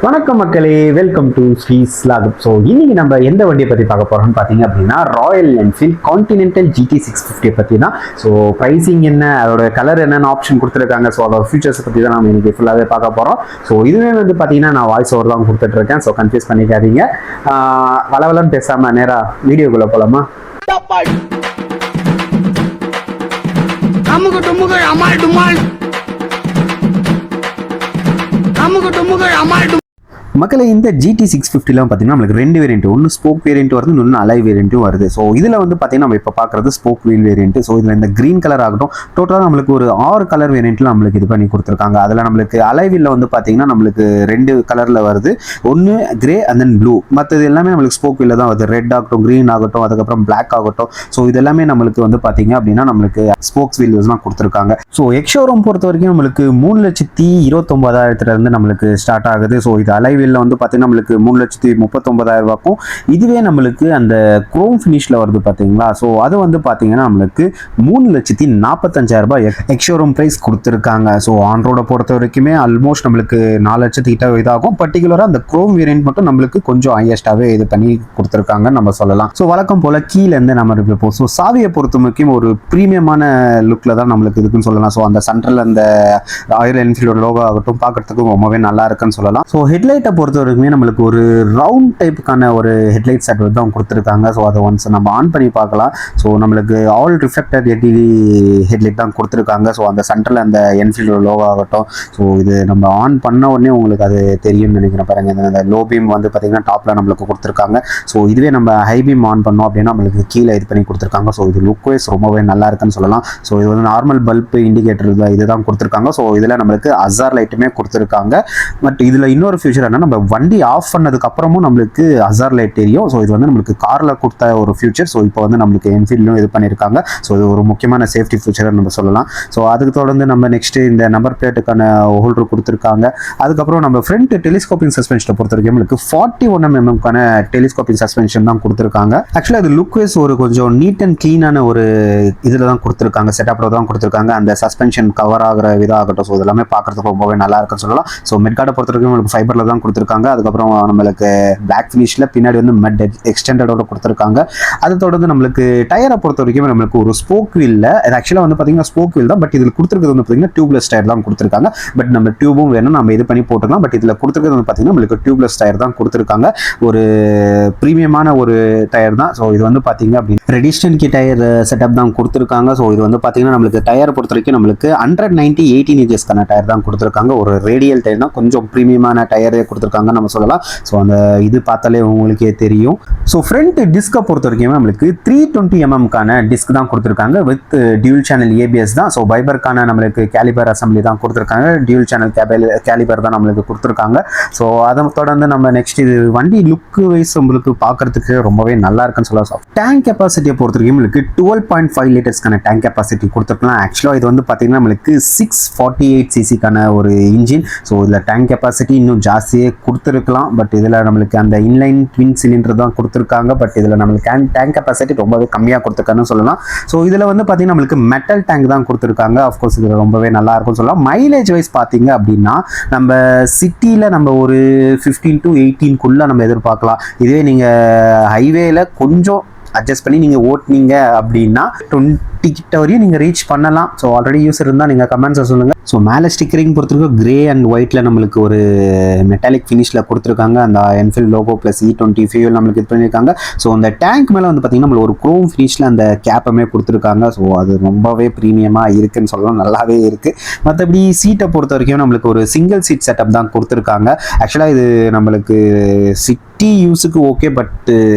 வணக்கம் மக்களே, welcome to Sri ஸ்லாகுப். So இன்னைக்கு நம்ம எந்த வண்டியை பற்றி பார்க்க போகிறோம்னு பார்த்தீங்க அப்படின்னா ராயல் என்ஃபீல்ட் கான்டினென்டல் GT 650 பற்றி தான். ஸோ ப்ரைஸிங் என்ன, அதோட கலர் என்னென்ன ஆப்ஷன் கொடுத்துருக்காங்க, ஸோ அதோட ஃபீச்சர்ஸ் பற்றி தான் நம்ம இன்னைக்கு ஃபுல்லாகவே பார்க்க போகிறோம். ஸோ இதுவே வந்து பார்த்தீங்கன்னா நான் வாய்ஸ் ஓவர் தான் கொடுத்துட்ருக்கேன், ஸோ கன்ஃபியூஸ் பண்ணிக்காதீங்க. வளவலன்னு பேசாமல் நேராக வீடியோக்குள்ளே போகலாமா? மக்களே, இந்த GT 650லாம் பார்த்தீங்கன்னா நம்மளுக்கு ரெண்டு வேரியன்ட், ஒன்று ஸ்போக் வேரியன்ட் வருது, இன்னொன்று அலை வேரியன்ட்டும் வருது. ஸோ இதில் வந்து பார்த்தீங்கன்னா நம்ம இப்போ பார்க்குறது ஸ்போக் வீல் வேரியன்ட். ஸோ இதில் இந்த க்ரீன் கலர் ஆகட்டும், டோட்டலாக நம்மளுக்கு ஒரு 6 கலர் வேரியன்ட்டில் நம்மளுக்கு இது பண்ணி கொடுத்துருக்காங்க. அதில் நம்மளுக்கு அலை வீலில் வந்து பார்த்தீங்கன்னா நம்மளுக்கு 2 கலரில் வருது, ஒன்று கிரே அண்ட் தென் ப்ளூ. மற்றது எல்லாமே நம்மளுக்கு ஸ்போக் வீலில் தான் வருது, ரெட் ஆகட்டும், க்ரீன் ஆகட்டும், அதுக்கப்புறம் பிளாக் ஆகட்டும். ஸோ இது எல்லாமே நம்மளுக்கு வந்து பார்த்தீங்க அப்படின்னா நம்மளுக்கு ஸ்போக்ஸ் வீல்ஸ் தான் கொடுத்துருக்காங்க. ஸோ எக்ஷோரூம் பொறுத்த வரைக்கும் நம்மளுக்கு 3,29,000 நம்மளுக்கு ஸ்டார்ட் ஆகுது. ஸோ இது அலை வந்து பார்த்தீங்கன்னா நம்மளுக்கு 3,39,000 இதுவே நம்மளுக்கு அந்த குரோம் ஃபினிஷ்ல வருது பார்த்தீங்களா. ஸோ அது வந்து பார்த்தீங்கன்னா நம்மளுக்கு 3,45,000 எக்ஷோரூம் பிரைஸ் கொடுத்துருக்காங்க. ஸோ ஆன் ரோட பொறுத்த வரைக்குமே ஆல்மோஸ்ட் நம்மளுக்கு 4 லட்சத்துக்கிட்ட இதாகும். பர்டிகுலராக அந்த குரோம் வேரியன்ட் மட்டும் நம்மளுக்கு கொஞ்சம் ஹையஸ்டாகவே இது பண்ணி கொடுத்துருக்காங்கன்னு நம்ம சொல்லலாம். ஸோ வழக்கம் போல கீழேருந்து நம்ம இருப்போம். ஸோ சாவியை பொறுத்த வரைக்கும் ஒரு ப்ரீமியமான லுக்கில் தான் நம்மளுக்கு இருக்குன்னு சொல்லலாம். ஸோ அந்த சென்ட்ரல் அந்த ராயல் என்ஃபீல்டோட லோகோ ஆகட்டும் பார்க்கறதுக்கு ரொம்பவே நல்லா இருக்குன்னு சொல்லலாம். ஸோ ஹெட்லைட்டை பொறுத்த வரைக்குமே நம்மளுக்கு ஒரு ரவுண்ட் டைப்புக்கான ஒரு ஹெட்லைட் செட் தான் கொடுத்துருக்காங்க. ஸோ அதை ஒன்ஸ் நம்ம ஆன் பண்ணி பார்க்கலாம். ஸோ நம்மளுக்கு ஆல் ரிஃப்ளெக்டட் LED ஹெட்லைட் தான் கொடுத்துருக்காங்க. ஸோ அந்த சென்டரில் அந்த என்ஃபீல்டோட லோகோ ஆகட்டும், ஸோ இது நம்ம ஆன் பண்ண உடனே உங்களுக்கு அது தெரியும்னு நினைக்கிறேன். பாருங்க, இந்த லோ பீம் வந்து பார்த்தீங்கன்னா டாப்பில் நம்மளுக்கு கொடுத்துருக்காங்க. ஸோ இதுவே நம்ம ஹை பீம் ஆன் பண்ணோம் அப்படின்னா நம்மளுக்கு கீழே இது பண்ணி கொடுத்துருக்காங்க. ஸோ இது லுக் வைஸ் ரொம்பவே நல்லா இருக்குன்னு சொல்லலாம். ஸோ இது வந்து நார்மல் பல்ப் இண்டிகேட்டர் இதுதான் கொடுத்துருக்காங்க. ஸோ இதில் நம்மளுக்கு ஹசார் லைட்டுமே கொடுத்துருக்காங்க. பட் இதில் இன்னொரு ஃபியூச்சர் என்ன, நம்ம வண்டி ஆஃப் பண்ணதுக்கு அப்புறமும் நம்மளுக்கு ஹசார் லைட் தெரியும். ஸோ இது வந்து நம்மளுக்கு காரில் கொடுத்த ஒரு ஃபியூச்சர். ஸோ இப்போ வந்து நம்மளுக்கு என்ஃபீல்டும் இது பண்ணியிருக்காங்க. ஸோ இது ஒரு முக்கியமான சேஃப்டி ஃபியூச்சர் நம்ம சொல்லலாம். ஸோ அதுக்கு தொடர்ந்து நம்ம நெக்ஸ்ட் இந்த நம்பர் பிளேட்டுக்கான ஹோல்டர் கொடுத்துருக்காங்க. அதுக்கப்புறம் நம்ம ஃப்ரண்ட் டெலிஸ்கோப்பிங் சஸ்பென்ஷனை பொறுத்த வரைக்கும் நம்மளுக்கு 41 mm டெலிஸ்கோப்பிங் சஸ்பென்ஷன் தான் கொடுத்துருக்காங்க. ஆக்சுவலாக அது லுக் வைஸ் ஒரு கொஞ்சம் நீட் அண்ட் கிளீனான ஒரு இதில் தான் கொடுத்துருக்காங்க, செட்டப்ல தான் கொடுத்துருக்காங்க. அந்த சஸ்பென்ஷன் கவர் ஆகிற விதம் ஆகட்டும், ஸோ இதெல்லாமே பார்க்கறதுக்கு ரொம்பவே நல்லா இருக்குன்னு சொல்லலாம். ஸோ மெட்கார்டை பொறுத்த வரைக்கும் நம்மளுக்கு ஃபைபரில் தான் கொடுத்துருக்காங்க. அதுக்கப்புறம் நம்மளுக்கு பிளாக் ஃபினிஷ்ல பின்னாடி வந்து மெட் எக்ஸ்டெண்டடோட கொடுத்துருக்காங்க. அதை தொடர்ந்து நம்மளுக்கு டயரை பொறுத்த வரைக்கும் நம்மளுக்கு ஒரு ஸ்போக் வீல்ல, இது ஆக்சுவலாக வந்து பார்த்தீங்கன்னா ஸ்போக் வீல் தான். பட் இதில் கொடுத்துருக்கிறது வந்து பார்த்தீங்கன்னா டியூப்லெஸ் டயர் தான் கொடுத்துருக்காங்க. பட் நம்ம டியூபும் வேணும், நம்ம இது பண்ணி போட்டுக்கலாம். பட் இதில் கொடுத்துருக்கிறது வந்து பார்த்தீங்கன்னா நம்மளுக்கு டியூப்லெஸ் டயர் தான் கொடுத்துருக்காங்க. ஒரு ப்ரீமியமான ஒரு டயர் தான். ஸோ இது வந்து பார்த்தீங்க அப்படின்னு ரெடிஸ்டன் கி டயர் செட்டப் தான் கொடுத்துருக்காங்க. ஸோ இது வந்து பார்த்தீங்கன்னா நம்மளுக்கு டயரை பொறுத்த வரைக்கும் நம்மளுக்கு 190 18 inches டயர் தான் கொடுத்துருக்காங்க. ஒரு ரேடியல் டயர் தான், கொஞ்சம் ப்ரீமியமான டயரே கொடுத்துருக்காங்க நம்ம சொல்லலாம். ஸோ அந்த இது பார்த்தாலே உங்களுக்கே தெரியும். ஸோ ஃப்ரண்ட் டிஸ்கை பொறுத்த வரைக்கும் நம்மளுக்கு 320 mm டிஸ்க் தான் கொடுத்துருக்காங்க வித் டியூல் சேனல் ABS தான். ஸோ பைபருக்கான நம்மளுக்கு கேலிபர் அசம்பிளி தான் கொடுத்துருக்காங்க. டியூல் சேனல் கேலிபர் தான் நம்மளுக்கு கொடுத்துருக்காங்க. ஸோ அதை தொடர்ந்து நம்ம நெக்ஸ்ட் இது வண்டி லுக் வைஸ் உங்களுக்கு பார்க்கறதுக்கு ரொம்பவே நல்லா இருக்குன்னு சொல்லலாம். டேங்க் கெப்பாசிட்டியை பொறுத்த வரைக்கும் நம்மளுக்கு 12.5 லிட்டர்ஸ்க்கான டேங்க் கெப்பாசிட்டி கொடுத்துருக்கலாம். ஆக்சுவலாக இது வந்து பார்த்தீங்கன்னா நம்மளுக்கு 648 cc ஒரு இன்ஜின். ஸோ இதில் டேங்க் கெப்பாசிட்டி இன்னும் ஜாஸ்தியே கொடுத்துருக்கலாம். பட் இதில் நம்மளுக்கு அந்த இன்லைன் ட்வின் சிலிண்டர் தான் கொடுத்துருக்காங்க. பட் இதில் நம்மளுக்கு டேங்க் கெப்பாசிட்டி ரொம்பவே கம்மியாக கொடுத்துருக்கான்னு சொல்லலாம். ஸோ இதில் வந்து பார்த்தீங்கன்னா நம்மளுக்கு மெட்டல் டேங்க் தான் கொடுத்துருக்காங்க. அஃப்கோர்ஸ் இதில் ரொம்பவே நல்லா இருக்கும்னு சொல்லலாம். மைலேஜ் வைஸ் பார்த்தீங்க அப்படின்னா நம்ம சிட்டியில் நம்ம ஒரு 15 to 18 நம்ம எதிர்பார்க்கலாம். இதுவே நீங்கள் ஹைவேல கொஞ்சம் அட்ஜஸ்ட் பண்ணி நீங்கள் ஓட்டினீங்க அப்படின்னா 20 கிட்ட வரையும் நீங்கள் ரீச் பண்ணலாம். ஸோ ஆல்ரெடி யூஸர் இருந்தால் நீங்கள் கமெண்ட்ஸை சொல்லுங்கள். ஸோ மேலே ஸ்டிக்கரிங் பொறுத்தவரைக்கும் கிரே அண்ட் ஒயிட்டில் நம்மளுக்கு ஒரு மெட்டாலிக் ஃபினிஷில் கொடுத்துருக்காங்க. அந்த Enfield logo plus E20 fuel நம்மளுக்கு இது பண்ணியிருக்காங்க. ஸோ அந்த டேங்க் மேலே வந்து பார்த்தீங்கன்னா நம்மளுக்கு ஒரு குரோம் ஃபினிஷில் அந்த கேப்பமே கொடுத்துருக்காங்க. ஸோ அது ரொம்பவே ப்ரீமியமாக இருக்குன்னு சொல்லலாம், நல்லாவே இருக்குது. மற்றபடி சீட்டை பொறுத்த வரைக்கும் நம்மளுக்கு ஒரு சிங்கிள் சீட் செட்டப் தான் கொடுத்துருக்காங்க. ஆக்சுவலாக இது நம்மளுக்கு சிட்டி யூஸுக்கு ஓகே, பட்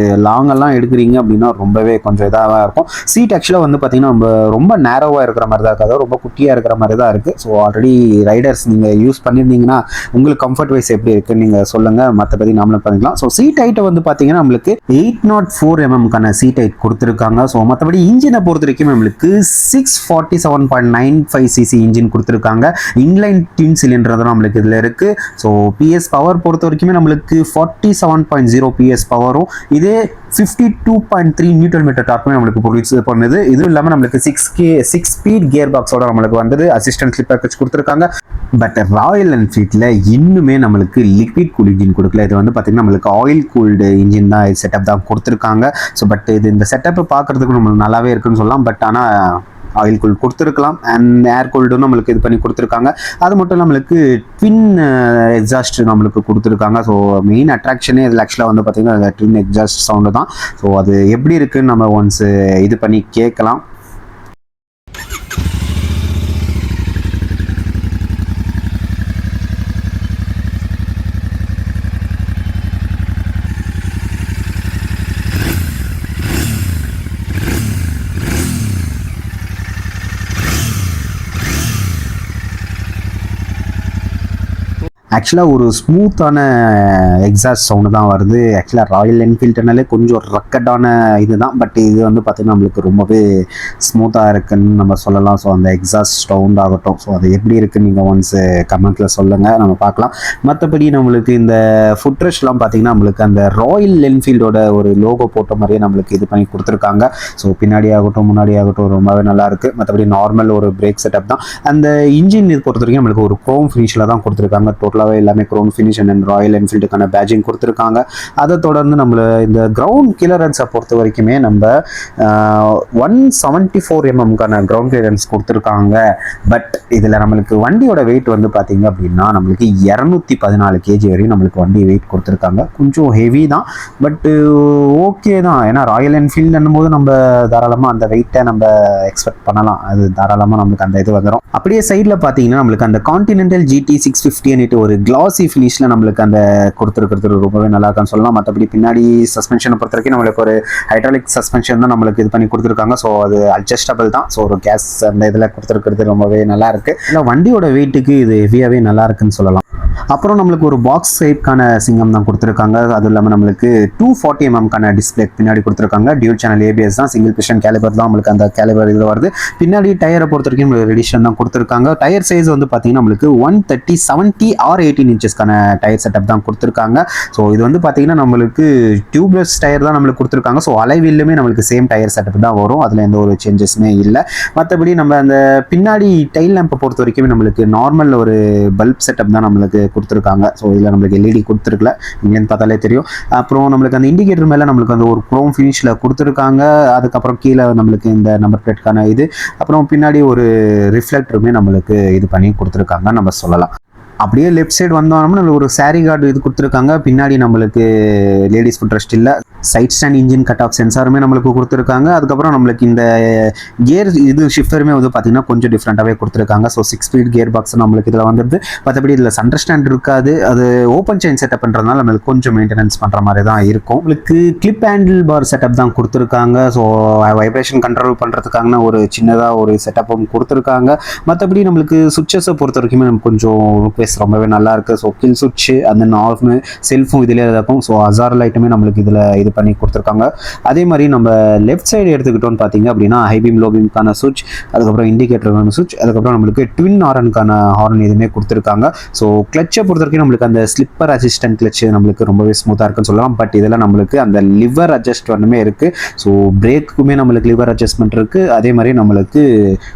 லாங்கெல்லாம் எடுக்கிறீங்க அப்படின்னா ரொம்பவே கொஞ்சம் இதாக இருக்கும். சீட் ஆக்சுவலாக வந்து பார்த்தீங்கன்னா ரொம்ப நேரோவாக இருக்கிற மாதிரி தான் இருக்குது, ரொம்ப குட்டியாக இருக்கிற மாதிரி தான் இருக்குது. ஸோ ஆல்ரெடி ரைடர்ஸ் நீங்கள் யூஸ் பண்ணியிருந்தீங்கன்னா உங்களுக்கு கம்ஃபர்ட் வைஸ் எப்படி இருக்குன்னு நீங்கள் சொல்லுங்கள், மற்றபடி நாமளும் பண்ணிக்கலாம். ஸோ சீட் ஹைட்டை வந்து பார்த்தீங்கன்னா நம்மளுக்கு 804 mm சீட் ஹைட் கொடுத்துருக்காங்க. ஸோ மற்றபடி இன்ஜினை பொறுத்த வரைக்கும் நம்மளுக்கு 647.95 cc இன்ஜின் கொடுத்துருக்காங்க. இன்லைன் ட்வின் சிலிண்டர் தான் நம்மளுக்கு இதில் இருக்குது. ஸோ PS பவர் பொறுத்த வரைக்குமே நம்மளுக்கு 47 9.0 PS பவரும், இதே 52.3 நியூட்டன் மீட்டர் டார்க்குமே நம்மளுக்கு ப்ரொடியூஸ் பண்ணுது. இதுவும் இல்லாமல் நம்மளுக்கு 6 ஸ்பீட் கியர் பாக்ஸோட நம்மளுக்கு வந்து அசிஸ்டன்ட் ஸ்லிப் பேக்கேஜ் கொடுத்துருக்காங்க. பட் ராயல் என்ஃபீல்டில் இன்னுமே நம்மளுக்கு லிக்விட் கூல் இன்ஜின் கொடுக்கல. இது வந்து பார்த்தீங்கன்னா நம்மளுக்கு ஆயில் கூல்டு இன்ஜின் தான் செட்டப் தான் கொடுத்துருக்காங்க. ஸோ பட் இது இந்த செட்டப்பை பார்க்குறதுக்கு நம்மளுக்கு நல்லாவே இருக்குன்னு சொல்லலாம். பட் ஆனால் ஆயில் கூல் கொடுத்துருக்கலாம் அண்ட் ஏர் கூல்டும் நம்மளுக்கு இது பண்ணி கொடுத்துருக்காங்க. அது மட்டும் நம்மளுக்கு ட்வின் எக்ஸாஸ்ட் நம்மளுக்கு கொடுத்துருக்காங்க. ஸோ மெயின் அட்ராக்ஷனே இதில் ஆக்சுவலாக வந்து பார்த்திங்கன்னா ட்வின் எக்ஸாஸ்ட் சவுண்டு தான். ஸோ அது எப்படி இருக்குன்னு நம்ம ஒன்ஸ் இது பண்ணி கேட்கலாம். ஆக்சுவலாக ஒரு ஸ்மூத்தான எக்ஸாஸ்ட் சவுண்டு தான் வருது. ஆக்சுவலாக ராயல் என்ஃபீல்டுனாலே கொஞ்சம் ரக்கடான இது தான். பட் இது வந்து பார்த்திங்கன்னா நம்மளுக்கு ரொம்பவே ஸ்மூத்தாக இருக்குன்னு நம்ம சொல்லலாம். ஸோ அந்த எக்ஸாஸ்ட் சவுண்ட் ஆகட்டும், ஸோ அது எப்படி இருக்குன்னு நீங்கள் ஒன்ஸ் கமெண்ட்டில் சொல்லுங்கள், நம்ம பார்க்கலாம். மற்றபடி நம்மளுக்கு இந்த ஃபுட்ரெஷ்லாம் பார்த்திங்கன்னா நம்மளுக்கு அந்த ராயல் என்ஃபீல்டோட ஒரு லோகோ போட்ட மாதிரியே நம்மளுக்கு இது பண்ணி கொடுத்துருக்காங்க. ஸோ பின்னாடி ஆகட்டும் முன்னாடி ஆகட்டும் ரொம்பவே நல்லாயிருக்கு. மற்றபடி நார்மல் ஒரு பிரேக் செட்டப் தான். அந்த இன்ஜின் இது பொறுத்த வரைக்கும் நம்மளுக்கு ஒரு குரோம் ஃபினிஷில் தான் கொடுத்துருக்காங்க. டோட்டலாகவே எல்லாமே குரோம் ஃபினிஷ் அண்ட் ராயல் என்ஃபீல்டுக்கான பேஜிங் கொடுத்துருக்காங்க. அதை தொடர்ந்து நம்மள இந்த கிரவுண்ட் கிளியரன்ஸை பொறுத்த வரைக்குமே நம்ம 174 mm கிரவுண்ட் கிளியரன்ஸ் கொடுத்துருக்காங்க. பட் இதில் நம்மளுக்கு வண்டியோட வெயிட் வந்து பார்த்தீங்க அப்படின்னா நம்மளுக்கு 214 kg வரையும் நம்மளுக்கு வண்டி வெயிட் கொடுத்துருக்காங்க. கொஞ்சம் ஹெவி தான், பட்டு ஓகே தான். ஏன்னா ராயல் என்ஃபீல்டுன்னும் போது நம்ம தாராளமாக அந்த வெயிட்டை நம்ம எக்ஸ்பெக்ட் பண்ணலாம். அது தாராளமாக நம்மளுக்கு அந்த இது வந்துடும். அப்படியே சைடில் பார்த்தீங்கன்னா நம்மளுக்கு அந்த கான்டினென்டல் GT 650 ஒரு கிளாசி ஃபினிஷில் நம்மளுக்கு அந்த கொடுத்துருக்கிறது ரொம்பவே நல்லா இருக்கான்னு சொல்லலாம். மற்றபடி பின்னாடி சஸ்பென்ஷனை பொறுத்த வரைக்கும் நம்மளுக்கு ஒரு ஹைட்ராலிக் சஸ்பென்ஷன் தான் நம்மளுக்கு இது பண்ணி கொடுத்துருக்காங்க. ஸோ அது அட்ஜஸ்டபிள் தான். ஸோ ஒரு கேஸ் அந்த இதில் கொடுத்துருக்கிறது ரொம்பவே நல்லா இருக்கு. இல்லை வண்டியோட வெயிட்டுக்கு இது ஹெவியாகவே நல்லா இருக்குன்னு சொல்லலாம். அப்புறம் நம்மளுக்கு ஒரு பாக்ஸ் ஷேப்கான சிங்கம் தான் கொடுத்துருக்காங்க. அதுவும் இல்லாமல் நம்மளுக்கு 240 mm டிஸ்பிளே பின்னாடி கொடுத்துருக்காங்க. டியூல் சேனல் ABS தான், சிங்கிள் பிஸ்டன் கேலிபர் தான் நம்மளுக்கு அந்த கேலிபர் இதில் வருது. பின்னாடி டயரை பொறுத்த வரைக்கும் ரெடிஷன் தான் கொடுத்துருக்காங்க. டயர் சைஸ் வந்து பார்த்தீங்கன்னா நம்மளுக்கு 130 70 or 18 inchesக்கான டயர் செட்டப் தான் கொடுத்துருக்காங்க. ஸோ இது வந்து பார்த்தீங்கன்னா நம்மளுக்கு டியூப்லெஸ் டயர் தான் நம்மளுக்கு கொடுத்துருக்காங்க. ஸோ அலைவீல்லுமே நம்மளுக்கு சேம் டயர் செட்டப் தான் வரும். அதில் எந்த ஒரு சேஞ்சஸுமே இல்லை. மற்றபடி நம்ம அந்த பின்னாடி டைல் லேம்பை பொறுத்த வரைக்கும் நம்மளுக்கு நார்மல் ஒரு பல்ப் செட்டப் தான் நம்மளுக்கு கொடுத்துருக்காங்க. ஸோ இதில் நம்மளுக்கு LED கொடுத்துருக்கல, இங்கேருந்து பார்த்தாலே தெரியும். அப்புறம் நம்மளுக்கு அந்த இண்டிகேட்டர் மேலே நம்மளுக்கு அந்த ஒரு குரோம் ஃபினிஷில் கொடுத்துருக்காங்க. அதுக்கப்புறம் கீழே நம்மளுக்கு இந்த நம்பர் பிளேட்கான இது, அப்புறம் பின்னாடி ஒரு ரிஃப்ளெக்டருமே நம்மளுக்கு இது பண்ணி கொடுத்துருக்காங்க நம்ம சொல்லலாம். அப்படியே லெஃப்ட் சைடு வந்தோம்னா நம்மளுக்கு ஒரு சாரி கார்டு இது கொடுத்துருக்காங்க. பின்னாடி நம்மளுக்கு லேடிஸ் ஃபுட் ரெஸ்ட் இல்லை. Side stand engine cut off சென்சாருமே நம்மளுக்கு கொடுத்துருக்காங்க. அதுக்கப்புறம் நம்மளுக்கு இந்த கியர் இது ஷிஃப்டருமே வந்து பார்த்தீங்கன்னா கொஞ்சம் டிஃப்ரெண்ட்டாகவே கொடுத்துருக்காங்க. ஸோ 6 ஸ்பீட் கியர் பாக்ஸ் நம்மளுக்கு இதில் வந்துடுது. மற்றபடி இதில் சென்டர் ஸ்டாண்ட் இருக்காது. அது ஓப்பன் செயின் செட்டப் பண்ணுறதுனால நம்மளுக்கு கொஞ்சம் மெயின்டெனன்ஸ் பண்ணுற மாதிரி தான் இருக்கும். உங்களுக்கு கிளிப் ஹேண்டில் பார் செட்டப் தான் கொடுத்துருக்காங்க. ஸோ வைப்ரேஷன் கண்ட்ரோல் பண்ணுறதுக்கான ஒரு சின்னதாக ஒரு செட்டப்பும் கொடுத்துருக்காங்க. மற்றபடி நம்மளுக்கு சுவிட்சஸை பொறுத்த வரைக்குமே நமக்கு கொஞ்சம் ரொம்பவே நல்லா இருக்கு. ஸோ கில் சுவிட்ச் அந்த நார்மு செல்ஃபும் இதிலே இருக்கும். ஸோ ஹசார் லைட்டுமே நம்மளுக்கு இதில் இது பண்ணி கொடுத்துருக்காங்க. அதே மாதிரி நம்ம லெஃப்ட் சைடு எடுத்துக்கிட்டோம்னு பார்த்தீங்க அப்படின்னா ஹை பீம் லோ பீம்க்கான சுவிட்ச், அதுக்கப்புறம் இண்டிகேட்டருக்கான சுவிட்ச், அதுக்கப்புறம் நம்மளுக்கு ட்வின் ஹாரனுக்கான ஹார்ன் இதுவுமே கொடுத்துருக்காங்க. ஸோ கிளச்சை பொறுத்த வரைக்கும் நம்மளுக்கு அந்த ஸ்லிப்பர் அசிஸ்டன்ட் கிளச் நம்மளுக்கு ரொம்பவே ஸ்மூத்தாக இருக்குன்னு சொல்லலாம். பட் இதில் நம்மளுக்கு அந்த லிவர் அட்ஜஸ்ட்மெண்ட்டுமே இருக்குது. ஸோ பிரேக்குமே நம்மளுக்கு லிவர் அட்ஜஸ்ட்மெண்ட் இருக்குது. அதே மாதிரி நம்மளுக்கு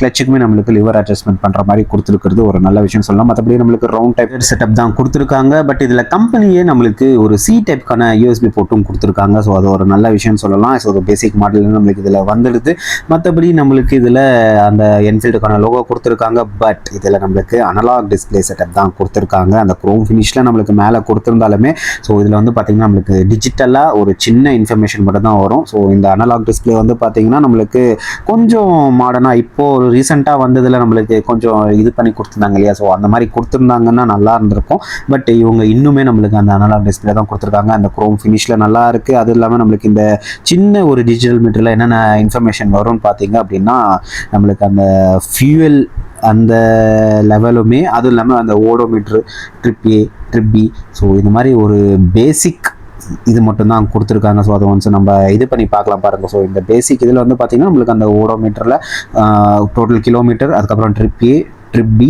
கிளச்சுக்குமே நம்மளுக்கு லிவர் அட்ஜஸ்ட்மெண்ட் பண்ணுற மாதிரி கொடுத்துருக்கிறது ஒரு நல்ல விஷயம் சொல்லலாம். மற்றபடி நம்மளுக்கு ரவுண்ட் டைப் செட்டப் தான் கொடுத்துருக்காங்க. பட் இதில் கம்பெனியே நம்மளுக்கு ஒரு C டைப்க்கான USB போட்டும் கொடுத்துருக்காங்க. ஸோ அது ஒரு நல்ல விஷயம் சொல்லலாம். ஸோ ஒரு பேசிக் மாடல் நம்மளுக்கு இதில் வந்துடுது. மற்றபடி நம்மளுக்கு இதில் அந்த என்ஃபீல்டுக்கான லோகோ கொடுத்துருக்காங்க. பட் இதில் நம்மளுக்கு அனலாக் டிஸ்பிளே செட்டப் தான் கொடுத்துருக்காங்க. அந்த குரோம் ஃபினிஷில் நம்மளுக்கு மேலே கொடுத்துருந்தாலுமே ஸோ இதில் வந்து பார்த்திங்கன்னா நம்மளுக்கு டிஜிட்டலாக ஒரு சின்ன இன்ஃபர்மேஷன் மட்டும் தான் வரும். ஸோ இந்த அனலாக் டிஸ்பிளே வந்து பார்த்திங்கன்னா நம்மளுக்கு கொஞ்சம் மாடர்னாக இப்போது ஒரு ரீசெண்டாக வந்ததில் நம்மளுக்கு கொஞ்சம் இது பண்ணி கொடுத்துருந்தாங்க இல்லையா. ஸோ அந்த மாதிரி கொடுத்துருந்தாங்கன்னா நல்லா இருந்திருக்கும். பட் இவங்க இன்னுமே நம்மளுக்கு அந்த அனலாக் டிஸ்பிளே தான் கொடுத்துருக்காங்க. அந்த குரோம் ஃபினிஷில் நல்லா இருக்குது. அது இல்லாமல் நம்மளுக்கு இந்த சின்ன ஒரு டிஜிட்டல் மீட்டரில் என்னென்ன இன்ஃபர்மேஷன் வரும்னு பார்த்தீங்க அப்படின்னா நம்மளுக்கு அந்த ஃபியூவல் அந்த லெவலுமே, அதுவும் இல்லாமல் அந்த odometer, trip A trip B, so இந்த மாதிரி ஒரு பேசிக் இது மட்டும்தான் கொடுத்துருக்காங்க. ஸோ அதை ஒன்ஸ் நம்ம இது பண்ணி பார்க்கலாம் பாருங்கள். ஸோ இந்த பேசிக் இதில் வந்து பார்த்திங்கன்னா நம்மளுக்கு அந்த ஓடோமீட்டரில் டோட்டல் கிலோமீட்டர், அதுக்கப்புறம் trip A trip B.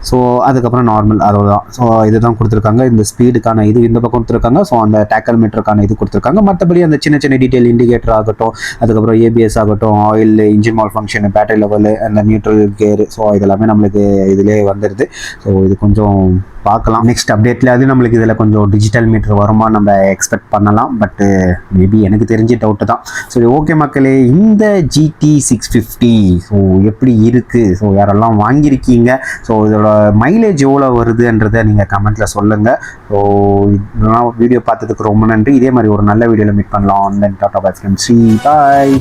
So அதுக்கப்புறம் நார்மல் அவ்வளோதான். ஸோ இதுதான் கொடுத்துருக்காங்க. இந்த ஸ்பீடுக்கான இது இந்த பக்கம் கொடுத்துருக்காங்க. ஸோ அந்த டேக்கல் மீட்டருக்கான இது கொடுத்துருக்காங்க. மற்றபடி அந்த சின்ன சின்ன டீட்டெயில் இண்டிகேட்டர் ஆகட்டும், அதுக்கப்புறம் ஏபிஎஸ் ஆகட்டும், oil, engine mall function, battery level, அந்த நியூட்ரல் கேர், ஸோ இதெல்லாமே நம்மளுக்கு இதிலே வந்துடுது. ஸோ இது கொஞ்சம் பார்க்கலாம் நெக்ஸ்ட் அப்டேட்டில். அது நம்மளுக்கு இதில் கொஞ்சம் டிஜிட்டல் மீட்டர் வருமா நம்ம எக்ஸ்பெக்ட் பண்ணலாம். பட்டு மேபி எனக்கு தெரிஞ்ச டவுட்டு தான். ஸோ ஓகே மக்களே, இந்த GT650 ஸோ எப்படி இருக்குது, ஸோ யாரெல்லாம் வாங்கியிருக்கீங்க, ஸோ இதோட மைலேஜ் எவ்வளோ வருதுன்றதை நீங்கள் கமெண்ட்டில் சொல்லுங்கள். ஸோ இதெல்லாம் வீடியோ பார்த்ததுக்கு ரொம்ப நன்றி. இதே மாதிரி ஒரு நல்ல வீடியோவில் மீட் பண்ணலாம். தென் டாடா பை ஃப்ரெண்ட்ஸ், பாய்.